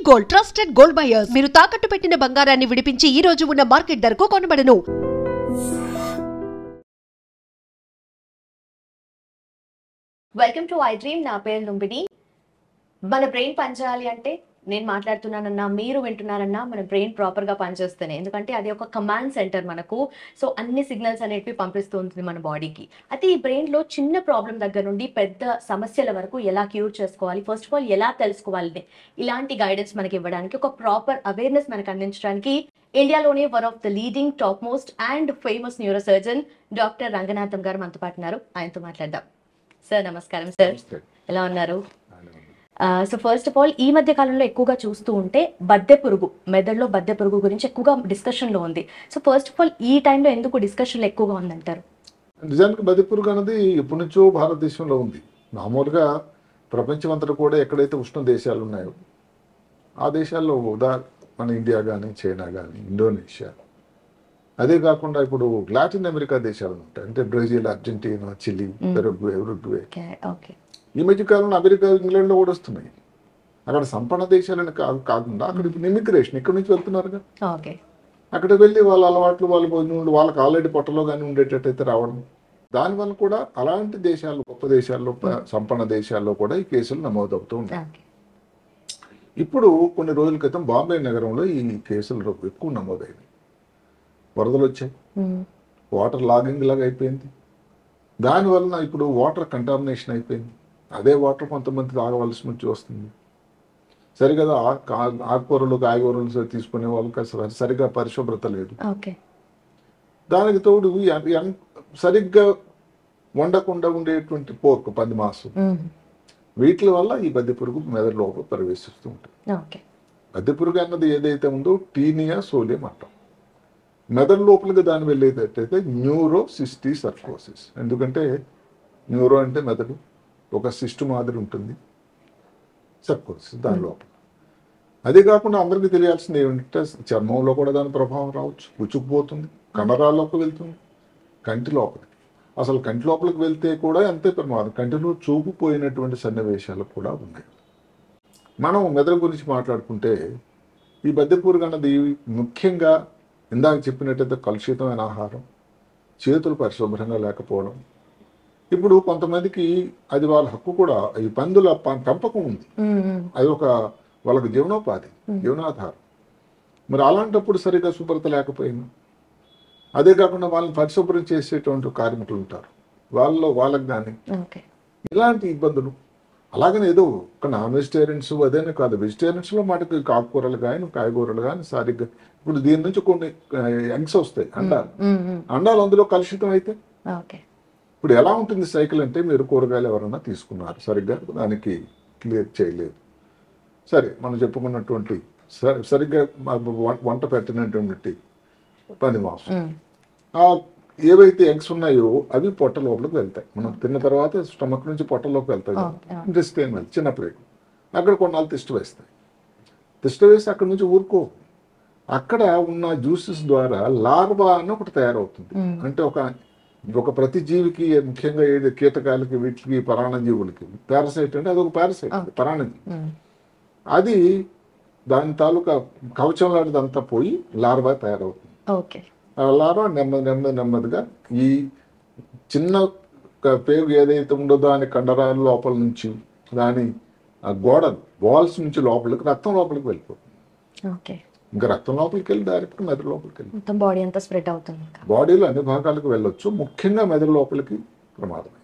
Gold trusted gold buyers మీరు తాకట్టు పెట్టిన బంగారాన్ని విడిపించి ఈ రోజు ఉన్న మార్కెట్ ధరకు కొనబడను. Welcome to I dream. నా పేరు లుంబిని. మన బ్రెయిన్ పనిచేయాలి అంటే నేను మాట్లాడుతున్నానన్నా మీరు వింటున్నారన్నా మన బ్రెయిన్ ప్రాపర్గా పనిచేస్తేనే, ఎందుకంటే అది ఒక కమాండ్ సెంటర్ మనకు. సో అన్ని సిగ్నల్స్ అనేటివి పంపిస్తూ ఉంటుంది మన బాడీకి. అయితే ఈ బ్రెయిన్లో చిన్న ప్రాబ్లం దగ్గర నుండి పెద్ద సమస్యల వరకు ఎలా క్యూర్ చేసుకోవాలి, ఫస్ట్ ఆఫ్ ఆల్ ఎలా తెలుసుకోవాలి, ఇలాంటి గైడెన్స్ మనకి ఇవ్వడానికి, ఒక ప్రాపర్ అవేర్నెస్ మనకు అందించడానికి ఇండియాలోనే one of the leading top most and famous neuro surgeon doctor Ranganatham గారు మనతో పాటు ఉన్నారు. ఆయనతో మాట్లాడదాం. సార్ నమస్కారం. సార్ ఎలా ఉన్నారు? సో ఫస్ట్ ఆఫ్ ఆల్ ఈ మధ్య కాలంలో ఎక్కువగా చూస్తూ ఉంటే బద్దె పురుగు, మెదడులో బద్దె పురుగు గురించి ఎక్కువగా డిస్కషన్లో ఉంది. సో ఫస్ట్ ఆఫ్ ఆల్ ఈ టైంలో ఎందుకు డిస్కషన్లో ఎక్కువగా ఉందంటారు? నిజానికి బద్దె పురుగు అనేది ఎప్పటి నుంచో భారతదేశంలో ఉంది. మామూలుగా ప్రపంచం అంతా కూడా ఎక్కడైతే ఉష్ణ దేశాలు ఉన్నాయో ఆ దేశాల్లో మన ఇండియా కానీ, చైనా కానీ, ఇండోనేషియా, అదే కాకుండా ఇప్పుడు లాటిన్ అమెరికా దేశాలు ఉంటాయి, అంటే బ్రెజిల్, అర్జెంటీనా, చిలీ, ఉరుగ్వే. ఈ మధ్య కాలంలో అమెరికా, ఇంగ్లాండ్లో కూడా వస్తున్నాయి. అక్కడ సంపన్న దేశాలని కాకుండా అక్కడ ఇప్పుడు ఇమిగ్రేషన్ ఇక్కడ నుంచి వెళ్తున్నారుగా. అక్కడ వెళ్ళి వాళ్ళ అలవాట్లు, వాళ్ళ భోజనం, వాళ్ళకి ఆల్రెడీ పొట్టలో కానీ ఉండేటట్టయితే రావడం, దానివల్ల కూడా అలాంటి దేశాలు, గొప్ప దేశాల్లో, సంపన్న దేశాల్లో కూడా ఈ కేసులు నమోదవుతూ ఉంటాయి. ఇప్పుడు కొన్ని రోజుల క్రితం బాంబే నగరంలో ఈ కేసులు ఎక్కువ నమోదైనవి. వరదలు వచ్చాయి, వాటర్ లాగింగ్ లాగా అయిపోయింది. దానివలన ఇప్పుడు వాటర్ కంటామినేషన్ అయిపోయింది. అదే వాటర్ కొంతమంది తాగవలసి వచ్చి వస్తుంది. సరిగా ఆకుకూరలు, కాయగూరలు తీసుకునే వాళ్ళకి సరిగా పరిశుభ్రత లేదు. దానికి తోడు సరిగ్గా వండకుండా ఉండేటువంటి పోర్క్, పంది మాంసం, వీటి వల్ల ఈ బద్దె పురుగు మెదడు లోపల ప్రవేశిస్తూ ఉంటుంది. బద్దె పురుగు అన్నది ఏదైతే ఉందో టీనియా సోలియం అంటాం. మెదడు లోపలికి దాని వెళ్ళేటట్టయితే న్యూరో సిస్టీ సర్కోసిస్. ఎందుకంటే న్యూరో అంటే మెదడు, ఒక సిస్టు మాదిరి ఉంటుంది, సర్కోసిస్ దాని లోపల. అదే కాకుండా అందరికీ తెలియాల్సింది ఏమిటంటే చర్మంలో కూడా దాని ప్రభావం రావచ్చు, గుచ్చుకుపోతుంది, కండరాల్లోకి వెళ్తుంది, కంటి లోపలికి. అసలు కంటి లోపలికి వెళ్తే కూడా ఎంతే ప్రమాదం. కంటిలో చూపుపోయినటువంటి సన్నివేశాలు కూడా ఉన్నాయి. మనం మెదడు గురించి మాట్లాడుకుంటే ఈ బద్దె పురుగు అన్నది ముఖ్యంగా ఇందాక చెప్పినట్టయితే కలుషితమైన ఆహారం, చేతులు పరిశుభ్రంగా లేకపోవడం. ఇప్పుడు కొంతమందికి అది వాళ్ళ హక్కు కూడా, ఈ పందుల పెంపకం ఉంది, అది ఒక వాళ్ళకి జీవనోపాధి, జీవనాధారం. మరి అలాంటప్పుడు సరిగ్గా శుభ్రత లేకపోయినా, అదే కాకుండా వాళ్ళని పరిశుభ్రం చేసేటువంటి కార్మికులు ఉంటారు, వాళ్ళకి కానీ ఇలాంటి ఇబ్బందులు. అలాగనే ఏదో ఒక నాన్ వెజిటేరియన్స్ అదేనే కాదు, వెజిటేరియన్స్లో మటుకు ఆకుకూరలు కానీ, కాయగూరలు కానీ సరిగ్గా. ఇప్పుడు దీని నుంచి కొన్ని ఎగ్స్ వస్తాయి, అండాలు అందులో కలుషితం అయితే ఇప్పుడు ఎలా ఉంటుంది సైకిల్ అంటే, మీరు కూరగాయలు ఎవరైనా తీసుకున్నారు, సరిగ్గా దానికి క్లియర్ చేయలేదు, సరే మనం చెప్పుకున్నటువంటి సరిగ్గా వంట పెట్టినటువంటి పంది మాంసం, ఏవైతే ఎగ్స్ ఉన్నాయో అవి పొట్ట లోపలికి వెళ్తాయి. మనం తిన్న తర్వాత స్టమక్ నుంచి పొట్టలోకి వెళ్తాయి, ఇంటెస్టైన్ వెళ్తాయి, చిన్న ప్లేట్. అక్కడ కొన్నాళ్ళు తిష్ట వేస్తాయి. తిష్ట వేసి అక్కడ నుంచి ఊరుకో, అక్కడ ఉన్న జ్యూసెస్ ద్వారా లార్వా అని ఒకటి తయారవుతుంది. అంటే ఒక ప్రతి జీవికి, ముఖ్యంగా ఏది కీటకాలకి, వీటికి, పరాణజీవులకి పారాసైట్ అంటే అదొక పారాసైట్, పరాణజీవి. అది దాని తాలూకా కవచం లాంటిదంతా పోయి లార్వా తయారవుతుంది. లార్వా నెమ్మదిగా ఈ చిన్న పేగు ఏదైతే ఉండదో దాని కండరాల లోపల నుంచి, దాని గోడలు, వాల్స్ నుంచి లోపలికి, రక్తం లోపలికి వెళ్ళిపోతుంది. ఇంకా రక్తం లోపలికి వెళ్ళి డైరెక్ట్ మెదడు లోపలికి వెళ్ళి బాడీ అంతా స్ప్రెడ్ అవుతుంది. బాడీలో అన్ని భాగాలకు వెళ్ళొచ్చు, ముఖ్యంగా మెదడు లోపలికి ప్రమాదమే.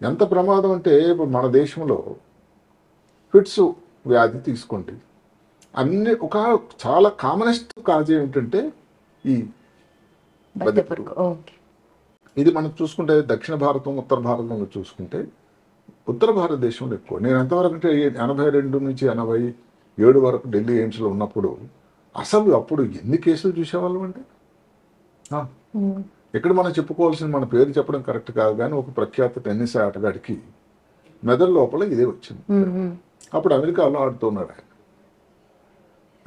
ఎంత ప్రమాదం అంటే ఇప్పుడు మన దేశంలో ఫిట్స్ వ్యాధి తీసుకోండి, ఒక చాలా కామనెస్ట్ కాజ్ ఏమిటంటే ఈ బద్దె పురుగు. ఇది మనం చూసుకుంటే దక్షిణ భారతం, ఉత్తర భారతంలో చూసుకుంటే ఉత్తర భారతదేశంలో ఎక్కువ. నేను ఎంతవరకు అంటే 82 నుంచి 87 వరకు ఢిల్లీ ఎయిమ్స్లో ఉన్నప్పుడు అసలు అప్పుడు ఎన్ని కేసులు చూసేవాళ్ళం అంటే, ఇక్కడ మనం చెప్పుకోవాల్సిన, మన పేరు చెప్పడం కరెక్ట్ కాదు కానీ, ఒక ప్రఖ్యాత టెన్నిస్ ఆటగాడికి మెదడు లోపల ఇదే వచ్చింది. అప్పుడు అమెరికాలో ఆడుతున్నాడు ఆయన.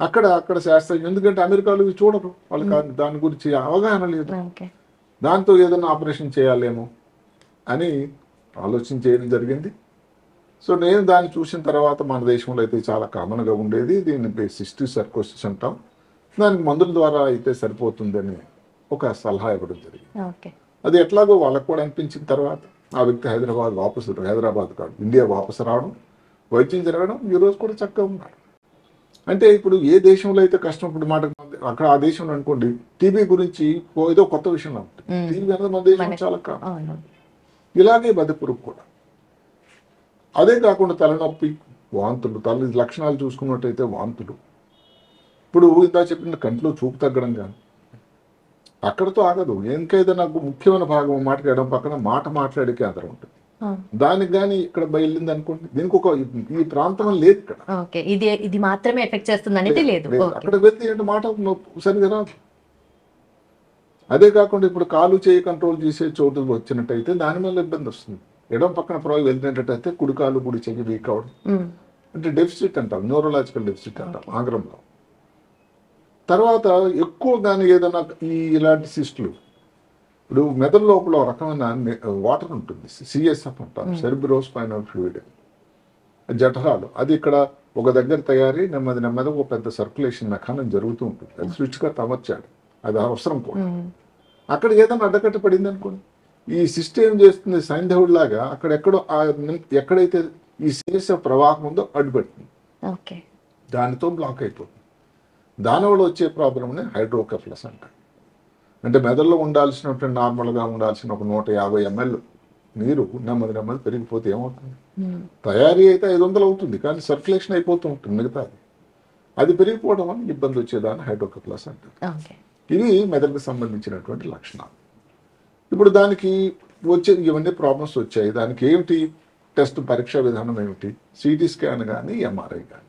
అక్కడ శాస్త్రం, ఎందుకంటే అమెరికాలో చూడరు, వాళ్ళకి దాని గురించి అవగాహన లేదు. దాంతో ఏదైనా ఆపరేషన్ చేయాలేమో అని ఆలోచన చేయడం జరిగింది. సో నేను దాన్ని చూసిన తర్వాత మన దేశంలో అయితే చాలా కామన్గా ఉండేది, దీన్ని సిస్టిక్ సర్కోసిస్ అంటాం, దానికి మందుల ద్వారా అయితే సరిపోతుందని ఒక సలహా ఇవ్వడం జరిగింది. ఓకే. అది ఎట్లాగో వాళ్ళకు కూడా అనిపించిన తర్వాత ఆ వ్యక్తి హైదరాబాద్ కాదు ఇండియా వాపసు రావడం, వైద్యం జరగడం, ఈరోజు కూడా చక్కగా ఉన్నారు. అంటే ఇప్పుడు ఏ దేశంలో అయితే కష్టం, ఇప్పుడు మాట అక్కడ ఆ దేశంలో అనుకోండి టీబీ గురించి ఏదో కొత్త విషయంలో ఉంటుంది, టీబీ అనేది మన దేశం చాలా కాదు. ఇలాగే బద్దపురుగు కూడా. అదే కాకుండా తలనొప్పి, వాంతులు, తల లక్షణాలు చూసుకున్నట్టయితే వాంతులు, ఇప్పుడు ఇందా చెప్పిన కంట్లో చూపు తగ్గడం కానీ అక్కడతో ఆగదు. ఇంకైతే నాకు ముఖ్యమైన భాగం మాటకి ఎడం పక్కన మాట మాట్లాడే కేంద్రం ఉంటుంది, దానికి కానీ ఇక్కడ బయలుదేరింది అనుకోండి, దీనికి ఒక ఈ ప్రాంతం లేదు ఇక్కడ. ఇది మాత్రమే ఎఫెక్ట్ చేస్తుంది అనేది లేదు. అక్కడ వెళ్తే ఏంటి మాట సరిగా రాదు. అదే కాకుండా ఇప్పుడు కాలు చేయి కంట్రోల్ చేసే చోటు వచ్చినట్టయితే దాని వల్ల ఇబ్బంది వస్తుంది. ఎడం పక్కన ప్రాబ్లం వెళ్ళినట్టయితే కుడి కాలు కుడి చెయ్యి వీక్ అవడం, అంటే డెఫిసిట్ అంటాం, న్యూరలాజికల్ డెఫిసిట్ అంటాం ఆంగ్లంలో. తర్వాత ఎక్కువ కానీ ఏదైనా ఇలాంటి సిస్టులు, ఇప్పుడు మెదడు లోపల ఒక రకమైన వాటర్ ఉంటుంది, సిఎస్ఎఫ్ అంటాం, సెరిబ్రో స్పైనల్ ఫ్లూయిడ్, జఠరాలు. అది ఇక్కడ ఒక దగ్గర తయారీ నెమ్మది ఒక పెద్ద సర్క్యులేషన్ మెకానిజం జరుగుతూ ఉంటుంది. అది స్విచ్గా అమర్చాడు, అది అవసరం కూడా. అక్కడ ఏదైనా అడ్డకట్ట పడింది అనుకోండి, ఈ సిస్టమ్ ఏం చేస్తుంది, సైంధవుడి లాగా ఎక్కడైతే ఈ సిఎస్ఎఫ్ ప్రవాహం ఉందో అడ్డుపెడుతుంది, దానితో బ్లాక్ అయిపోతుంది. దానివల్ల వచ్చే ప్రాబ్లంని హైడ్రోకెఫలస్ అంటారు. అంటే మెదడులో ఉండాల్సినటువంటి నార్మల్గా ఉండాల్సిన ఒక 150 ml నీరు నెమ్మది పెరిగిపోతే ఏమవుతుంది, తయారీ అయితే 500 అవుతుంది కానీ సర్క్యులేషన్ అయిపోతూ ఉంటుంది మిగతాది. అది పెరిగిపోవడం వల్ల ఇబ్బంది వచ్చేదాన్ని హైడ్రోకెఫలస్ అంటారు. ఇవి మెదడుకు సంబంధించినటువంటి లక్షణాలు. ఇప్పుడు దానికి ఇవన్నీ ప్రాబ్లమ్స్ వచ్చాయి. దానికి ఏమిటి టెస్ట్ పరీక్షా విధానం ఏమిటి, సిటీ స్కాన్ కానీ ఎంఆర్ఐ కానీ.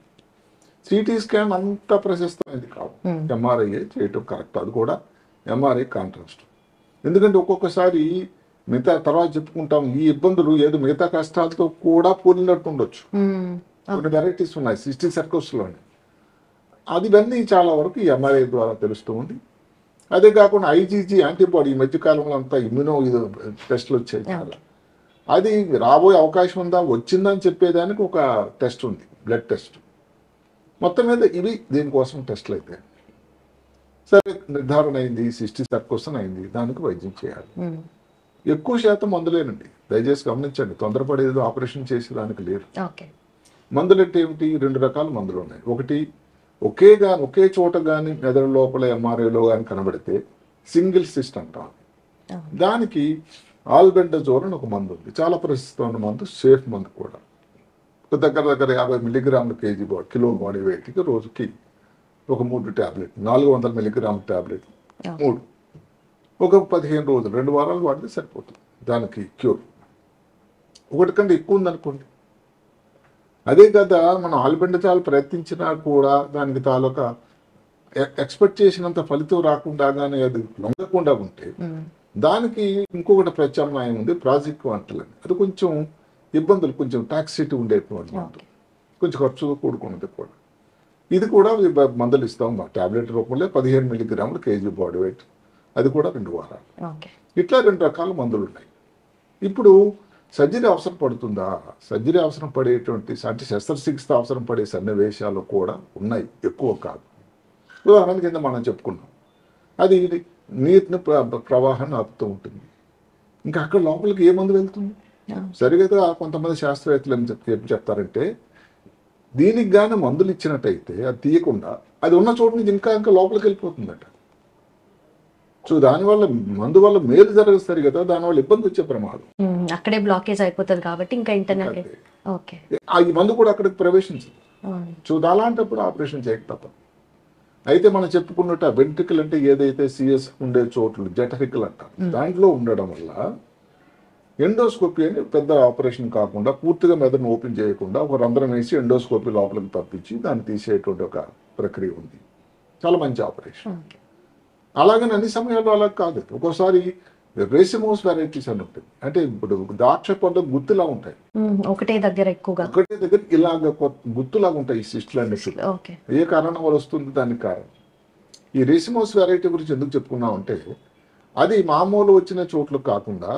సిటీ స్కాన్ అంత ప్రశస్తమైనది కాదు, ఎంఆర్ఐ చేయటం కరెక్ట్. అది కూడా ఎంఆర్ఐ కాంట్రాస్ట్. ఎందుకంటే ఒక్కొక్కసారి మిగతా తర్వాత చెప్పుకుంటాం, ఈ ఇబ్బందులు ఏదో మిగతా కష్టాలతో కూడా పోలినట్టు ఉండొచ్చు. కొన్ని వెరైటీస్ ఉన్నాయి సిస్టిక్ సర్కోసిస్లోని, అది ఇవన్నీ చాలా వరకు ఈ ఎంఆర్ఐ ద్వారా తెలుస్తూ ఉంది. అదే కాకుండా ఐజీజీ యాంటీబాడీ, ఈ మధ్యకాలంలో అంతా ఇమ్యూనో టెస్ట్లు వచ్చాయి చాలా. అది రాబోయే అవకాశం ఉందా, వచ్చిందని చెప్పేదానికి ఒక టెస్ట్ ఉంది, బ్లడ్ టెస్ట్. మొత్తం మీద ఇవి దీనికోసం టెస్ట్లు అయితే సరే నిర్ధారణ అయింది, సిస్టిక్ సర్కోసిస్ అయింది, దానికి వైద్యం చేయాలి. ఎక్కువ శాతం మందులేనండి, దయచేసి గమనించండి. తొందరపడేది ఆపరేషన్ చేసేదానికి లేదు. మందులు అంటే ఏమిటి, 2 రకాల మందులు ఉన్నాయి. ఒకటి ఒకే చోట కానీ మెదడు లోపల ఎంఆర్ఐలో కానీ కనబడితే సింగిల్ సిస్ట్ అంటాం. దానికి ఆల్బెండజోల్ అని ఒక మందు ఉంది, చాలా ప్రసిద్ధమైన మందు, సేఫ్ మందు కూడా. దగ్గర 50 mg kg కిలో బాడీ వెయిట్కి రోజుకి ఒక 3 ట్యాబ్లెట్, 400 mg ట్యాబ్లెట్ 3, ఒక 15 రోజులు 2 వారాలు వాడితే సరిపోతుంది దానికి క్యూర్. ఒకటి కంటే ఎక్కువ ఉందనుకోండి, అదే కదా మనం ఆల్బెండజాల్ ప్రయత్నించినా కూడా దానికి తాలూకా ఎక్స్పెక్ట్ చేసినంత ఫలితం రాకుండా కానీ అది లొంగకుండా ఉంటే దానికి ఇంకొకటి ప్రత్యామ్నాయం ఉంది, ప్రాజిక్వాంటల్ అని. అది కొంచెం ఇబ్బందులు, కొంచెం టాక్సిటీ ఉండేటువంటి మందు, కొంచెం ఖర్చుతో కూడుకున్నది కూడా. ఇది కూడా మందులు ఇస్తాం టాబ్లెట్ రూపంలో 15 mg kg బాడీ వెయిట్, అది కూడా 2 వారాలు. ఇట్లా 2 రకాల మందులు ఉన్నాయి. ఇప్పుడు సర్జరీ అవసరం పడుతుందా, సర్జరీ అవసరం పడేటువంటి అంటే శస్త్రచికిత్స అవసరం పడే సన్నివేశాలు కూడా ఉన్నాయి, ఎక్కువ కాదు. ఉదాహరణ కింద మనం చెప్పుకున్నాం, అది నీటిని ప్రవాహాన్ని ఆపుతూ ఉంటుంది. ఇంకా అక్కడ లోపలికి ఏ మందు వెళ్తుంది, సరిగ్గా కొంతమంది శాస్త్రవేత్తలు ఏం చెప్తారంటే, దీనికి కానీ మందులు ఇచ్చినట్టయితే అది తీయకుండా అది ఉన్న చోటు నుంచి ఇంకా లోపలికి వెళ్ళిపోతుందట. సో దానివల్ల మందు వల్ల మేలు జరగదు సరి కదా, దానివల్ల ఇబ్బంది వచ్చే ప్రమాదం, అక్కడే బ్లాకేజ్ అయిపోతుంది కాబట్టి ఇంకా ఇంటర్నల్ ఈ మందు కూడా అక్కడికి ప్రవేశించదు. సో అలాంటప్పుడు ఆపరేషన్ చేయక తప్పదు. అయితే మనం చెప్పుకున్నట్టు ఆ వెంట్రికల్ అంటే ఏదైతే సిఎస్ ఉండే చోట్లు జఠరికల్ అంటారు, దాంట్లో ఉండడం వల్ల ఎండోస్కోపీ అని పెద్ద ఆపరేషన్ కాకుండా పూర్తిగా మెదడును ఓపెన్ చేయకుండా ఒక రంధ్రం వేసి ఎండోస్కోపీ లోపలికి పంపించి దాన్ని తీసేటువంటి ఒక ప్రక్రియ ఉంది. చాలా మంచి ఆపరేషన్. అలాగని అన్ని సమయాల్లో అలా కాదు. ఒక్కోసారి రేసిమోస్ వెరైటీస్ అని ఉంటుంది, అంటే ఇప్పుడు ద్రాక్ష పండ్లు గుత్తులా ఉంటాయి, ఒకటే దగ్గర ఇలాగ గుత్తులాగా ఉంటాయి ఈ సిస్టులు అన్నిటి. ఏ కారణం వల్ల వస్తుంది, దానికి కారణం. ఈ రేసిమోస్ వెరైటీ గురించి ఎందుకు చెప్పుకున్నాం అంటే, అది మామూలు వచ్చిన చోట్లకు కాకుండా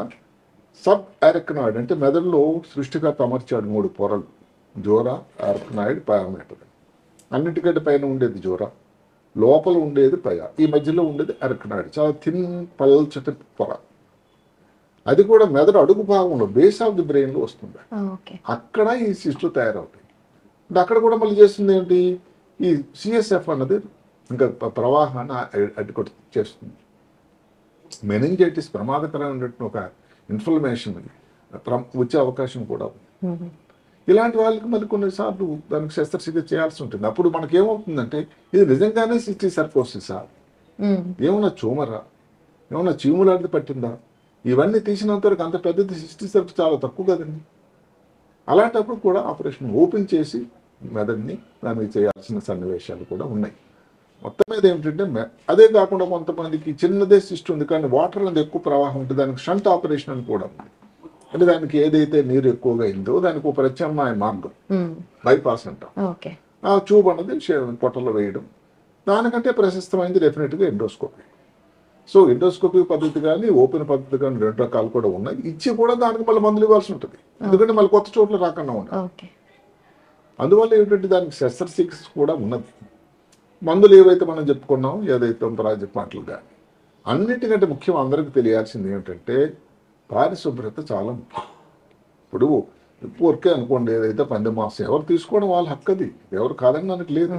సబ్ అరెక్నాయిడ్ అంటే మెదడులో సృష్టికర్త అమర్చాడు 3 పొరలు, జోరా, అరెక్నాయిడ్, పయామీటర్. అన్నిటికంటే పైన ఉండేది జోరా, లోపల ఉండేది పయ, ఈ మధ్యలో ఉండేది అరెక్నాయిడ్, చాలా థిన్ పల్చటి పొర. అది కూడా మెదడు అడుగు భాగంలో బేస్ ఆఫ్ ది బ్రెయిన్లో వస్తుంది. అక్కడ ఈ సిస్టులు తయారవుతాయి. అంటే అక్కడ కూడా మళ్ళీ చేస్తుంది ఏంటి, ఈ సిఎస్ఎఫ్ అన్నది ఇంకా ప్రవాహాన్ని అడ్డుకొట్టు చేస్తుంది. మెనింజైటిస్ ప్రమాదకరమైనటువంటి ఒక ఇన్ఫ్లమేషన్ వచ్చే అవకాశం కూడా ఉంది. ఇలాంటి వాళ్ళకి మళ్ళీ కొన్నిసార్లు దానికి శస్త్రచికిత్స చేయాల్సి ఉంటుంది. అప్పుడు మనకి ఏమవుతుందంటే ఇది నిజంగానే సిస్టిక్ సర్కోసిసా, ఏమన్నా ట్యూమరా, ఏమన్నా చీములాంటిది పట్టిందా, ఇవన్నీ తీసినంత వరకు అంత పెద్దది సిస్టిక్ సర్కోసిస్ చాలా తక్కువ కదండి. అలాంటప్పుడు కూడా ఆపరేషన్ ఓపెన్ చేసి మెదడుని దానికి చేయాల్సిన సన్నివేశాలు కూడా ఉన్నాయి. మొత్తం మీద ఏమిటంటే అదే కాకుండా కొంతమందికి చిన్నదే సిస్ట్ ఉంది కానీ వాటర్ అనేది ఎక్కువ ప్రవాహం ఉంటుంది, దానికి షంట్ ఆపరేషన్ అని కూడా ఉంది. అంటే దానికి ఏదైతే నీరు ఎక్కువగా అయిందో దానికి ఒక ప్రత్యామ్నాయ మార్గం, బైపాస్ అంటాం. ఆ ట్యూబ్ అన్నది పొట్టలో వేయడం. దానికంటే ప్రశస్తమైంది డెఫినెట్గా ఎండోస్కోపీ. సో ఎండోస్కోపీ పద్ధతి కానీ ఓపెన్ పద్ధతి కానీ 2 రకాలు కూడా ఉన్నాయి. ఇచ్చి కూడా దానికి మళ్ళీ మందులు ఇవ్వాల్సి ఉంటుంది, ఎందుకంటే మళ్ళీ కొత్త చోట్ల రాకుండా ఉండాలి. అందువల్ల ఏంటంటే దానికి శస్త్రచికిత్స కూడా ఉన్నది. మందులు ఏవైతే మనం చెప్పుకున్నాం, ఏదైతే ప్రాజెక్ట్ మాటలు కానీ, అన్నిటికంటే ముఖ్యం అందరికీ తెలియాల్సింది ఏంటంటే పారిశుభ్రత చాలా ముఖ్యం. ఇప్పుడు ఊరికే అనుకోండి, ఏదైతే పంది మాంసం ఎవరు తీసుకోవడం వాళ్ళ హక్కది, ఎవరు కాదని నాకు లేదు.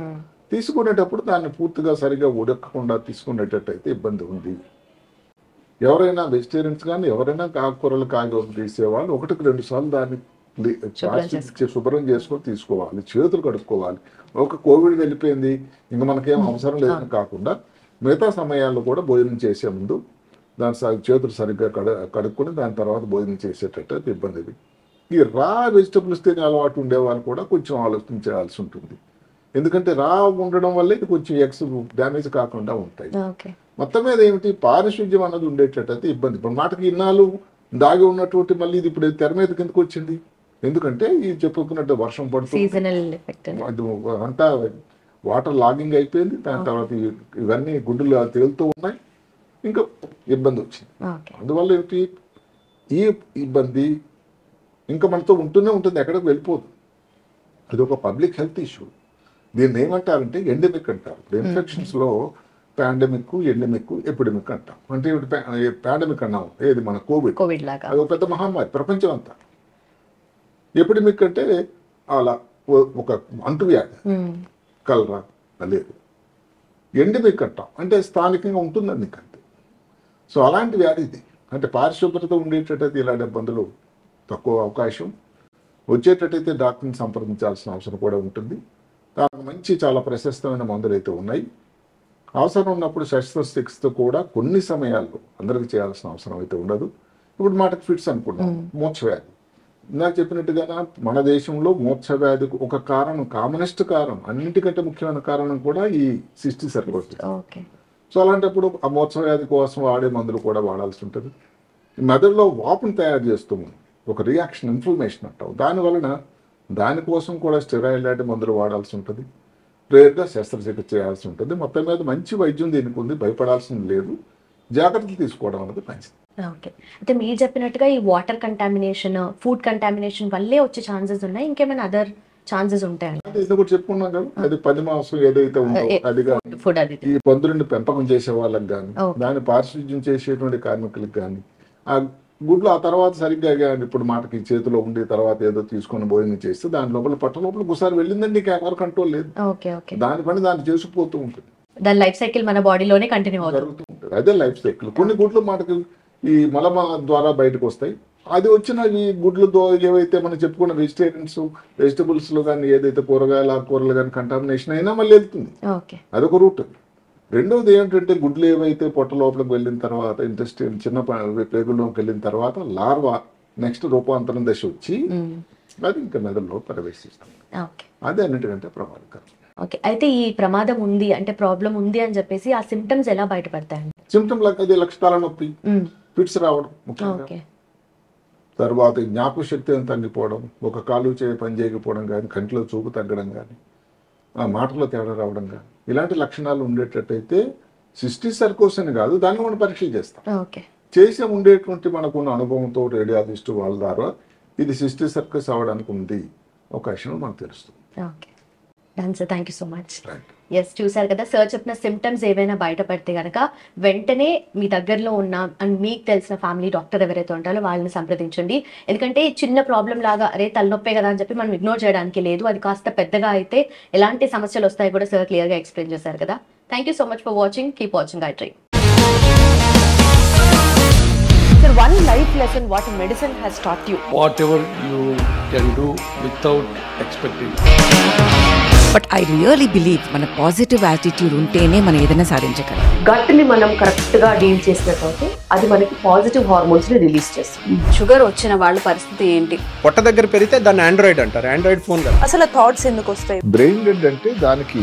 తీసుకునేటప్పుడు దాన్ని పూర్తిగా సరిగా ఉడకకుండా తీసుకునేటట్టయితే ఇబ్బంది ఉంది. ఎవరైనా వెజిటేరియన్స్ కానీ ఎవరైనా ఆకుకూరలు కాయగూరలు తీసేవాళ్ళు 1-2 సార్లు దాన్ని శుభ్రం చేసుకొని తీసుకోవాలి, చేతులు కడుక్కోవాలి. ఒక కోవిడ్ వెళ్ళిపోయింది ఇంకా మనకేం అవసరం లేదని కాకుండా మిగతా సమయాల్లో కూడా భోజనం చేసే ముందు దాని చేతులు సరిగ్గా కడుక్కొని దాని తర్వాత భోజనం చేసేటట్టు ఇబ్బంది. ఈ రా వెజిటబుల్స్ తినే అలవాటు ఉండే వాళ్ళు కూడా కొంచెం ఆలోచించాల్సి ఉంటుంది, ఎందుకంటే రా ఉండడం వల్ల ఇది కొంచెం ఎగ్స్ డ్యామేజ్ కాకుండా ఉంటాయి. మొత్తం మీద ఏమిటి, పారిశుద్ధ్యం అన్నది ఉండేటట్టయితే ఇబ్బంది. ఇప్పుడు మాటకి ఇన్నాళ్ళు దాగి ఉన్నటువంటి మళ్ళీ ఇది ఇప్పుడు తెర మీద కిందకు వచ్చింది. ఎందుకంటే ఇది చెప్పుకున్నట్టు వర్షం పడుతుంది, అంతా వాటర్ లాగింగ్ అయిపోయింది, దాని తర్వాత ఇవన్నీ గుడ్డులు తేలుతూ ఉన్నాయి, ఇంకా ఇబ్బంది వచ్చింది. అందువల్ల ఏమిటి, ఈ ఇబ్బంది ఇంకా మనతో ఉంటూనే ఉంటుంది, ఎక్కడికి వెళ్ళిపోదు. అది ఒక పబ్లిక్ హెల్త్ ఇష్యూ. దీన్ని ఏమంటారంటే ఎండమిక్ అంటారు. ఇన్ఫెక్షన్స్లో పాండమిక్, ఎండమిక్, ఎపిడమిక్ అంటాం. అంటే పాండమిక్ అన్నాం ఏది మన కోవిడ్ లాగా, అది ఒక పెద్ద మహమ్మారి ప్రపంచం అంతా. ఎపిడమిక్ అంటే అలా ఒక అంటువ్యాధి, కలరా లేదు. ఎండమిక్ అంటాం అంటే స్థానికంగా ఉంటుందని నీకు అంతే. సో అలాంటి వ్యాధి ఇది. అంటే పారిశుభ్రత ఉండేటట్టయితే ఇలాంటి ఇబ్బందులు తక్కువ అవకాశం. వచ్చేటట్టయితే డాక్టర్ని సంప్రదించాల్సిన అవసరం కూడా ఉంటుంది. దానికి మంచి చాలా ప్రశస్తమైన మందులు అయితే ఉన్నాయి. అవసరం ఉన్నప్పుడు శస్త్రచికిత్స కూడా కొన్ని సమయాల్లో అందరికీ చేయాల్సిన అవసరం అయితే ఉండదు. ఇప్పుడు మాటకు ఫిట్స్ అనుకున్నాం, మోక్షవ్యాధి. ఇందాక చెప్పినట్టుగా మన దేశంలో మోక్షవ్యాధికి ఒక కారణం, కామనెస్ట్ కారణం, అన్నిటికంటే ముఖ్యమైన కారణం కూడా ఈ సిస్టిక్ సర్కోసిస్. సో అలాంటప్పుడు ఆ మోక్షవ్యాధి కోసం వాడే మందులు కూడా వాడాల్సి ఉంటుంది. మెదడులో వాపుని తయారు చేస్తుంది, ఒక రియాక్షన్, ఇన్ఫ్లమేషన్ అంటాం. దానివలన దానికోసం కూడా స్టెరాయిడ్ లాంటి మందులు వాడాల్సి ఉంటుంది. రేర్గా శస్త్రచికిత్స చేయాల్సి ఉంటుంది. మొత్తం మీద మంచి వైద్యం దీనికి ఉంది, భయపడాల్సింది లేదు. జాగ్రత్తలు తీసుకోవడం అనేది మంచిది. ఓకే, అయితే మీరు చెప్పినట్టుగా ఈ వాటర్ కంటామినేషన్, ఫుడ్ కంటామినేషన్ వల్లే వచ్చే ఛాన్సెస్ ఉన్నాయి, ఇంకేమైనా అదర్ ఛాన్సెస్ ఉంటాయి? ఇది కూడా చెప్పుకున్నాం కదా, అది పంది మాంసం ఏదైతే ఉందో అది కానీ, ఈ పందులని పెంపకం చేసే వాళ్ళకి కానీ, దాన్ని పారిశుద్ధ్యం చేసేటువంటి కార్మికులకు కానీ, ఆ గుడ్లు ఆ తర్వాత సరిగ్గా ఇప్పుడు మాటకి చేతిలో ఉండి తర్వాత ఏదో తీసుకొని భోజనం చేస్తే దాని లోపల పట్ట లోపల ఒకసారి వెళ్ళిందండి, ఎవరు కంట్రోల్ లేదు. దాని పని దాన్ని చేసుకుపోతూ ఉంటుంది. దాని లైఫ్ సైకిల్ మన బాడీలోనే కంటిన్యూ జరుగుతూ ఉంటుంది. అదే లైఫ్ సైకిల్. కొన్ని గుడ్లు మాటకి ఈ మలమ ద్వారా బయటకు వస్తాయి. అది వచ్చిన ఈ గుడ్లతో ఏవైతే మనం చెప్పుకున్న వెజిటబుల్స్ లో కానీ ఏదైతే కూరలు కానీ కంటామినేషన్ అయినా మళ్ళీ వెళ్తుంది. అదొక రూట్. రెండవది ఏంటంటే గుడ్లు ఏవైతే పొట్ట లోపలికి వెళ్ళిన తర్వాత ఇంటెస్టైన్ చిన్న పేగుల్లోకి వెళ్ళిన తర్వాత లార్వా నెక్స్ట్ రూపాంతరం దశ వచ్చి అది ఇంకా మెదడులో ప్రవేశిస్తుంది. అదే అన్నిటికంటే ప్రమాదకరం. ఓకే, అయితే ఈ ప్రమాదం ఉంది అంటే ప్రాబ్లం ఉంది అని చెప్పేసి ఆ సిమ్టమ్స్ ఎలా బయటపడతాయండి? సిమ్టమ్ అది లక్షణాల నొప్పి, ఫిట్స్ రావడం ముఖ్యంగా, తర్వాత జ్ఞాపక శక్తి తగ్గిపోవడం, ఒక కాలు పని చేయకపోవడం కానీ, కంటిలో చూపు తగ్గడం కానీ, ఆ మాటలో తేడా రావడం కానీ, ఇలాంటి లక్షణాలు ఉండేటట్టయితే సిస్టిక్ సర్కోసిస్ అని కాదు, దాన్ని మనం పరీక్షలు చేస్తాం. చేసే ఉండేటువంటి మనకున్న అనుభవంతో రేడియాలజిస్ట్ వాళ్ళ ద్వారా ఇది సిస్టర్ సర్కస్ అవ్వడానికి ఉంది అవకాశం మనకు తెలుస్తుంది. Okay done sir, thank you so much. Right. Yes, చూసారు కదా సార్ చెప్పిన సిమ్టమ్స్ ఏవైనా బయటపడితే కనుక వెంటనే మీ దగ్గరలో ఉన్న అండ్ మీకు తెలిసిన ఫ్యామిలీ డాక్టర్ ఎవరైతే ఉంటారో వాళ్ళని సంప్రదించండి. ఎందుకంటే చిన్న ప్రాబ్లం లాగా అరే తలనొప్పే కదా అని చెప్పి మనం ఇగ్నోర్ చేయడానికి లేదు. అది కాస్త పెద్దగా అయితే ఎలాంటి సమస్యలు వస్తాయో కూడా సార్ క్లియర్గా ఎక్స్ప్లెయిన్ చేశారు కదా. Thank you so much for watching. Keep watching I dream. Sir, one life lesson what medicine has taught you. Whatever you can do without expecting. But I really believe మన positive attitude ఉంటేనే మనం ఏదైనా సాధించగలం. Gut ని మనం correct గా deal చేసినట్లయితే అది మనకి పాజిటివ్ హార్మోన్స్ ని రిలీజ్ చేస్తుంది. షుగర్ వచ్చిన వాళ్ళ పరిస్థితి ఏంటి? పొట్ట దగ్గర పెరిగితే దాన్ని ఆండ్రాయిడ్ అంటారు, ఆండ్రాయిడ్ ఫోన్ కదా. అసలు థాట్స్ ఎందుకు వస్తాయి? బ్రెయిన్ డెడ్ అంటే దానికి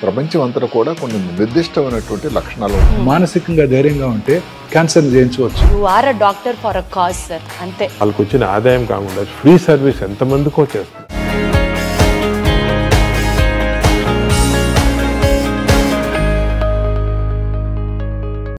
ప్రపంచం అంతా కూడా కొన్ని నిర్దిష్టమైనటువంటి లక్షణాలు ఉన్నాయి. మానసికంగా ధైర్యంగా ఉంటే క్యాన్సర్ జయించవచ్చు. You are a doctor for a cause sir, అంతే. వాళ్ళకి వచ్చిన ఆదాయం కాకుండా ఫ్రీ సర్వీస్ ఎంతమందికో చేస్తుంది.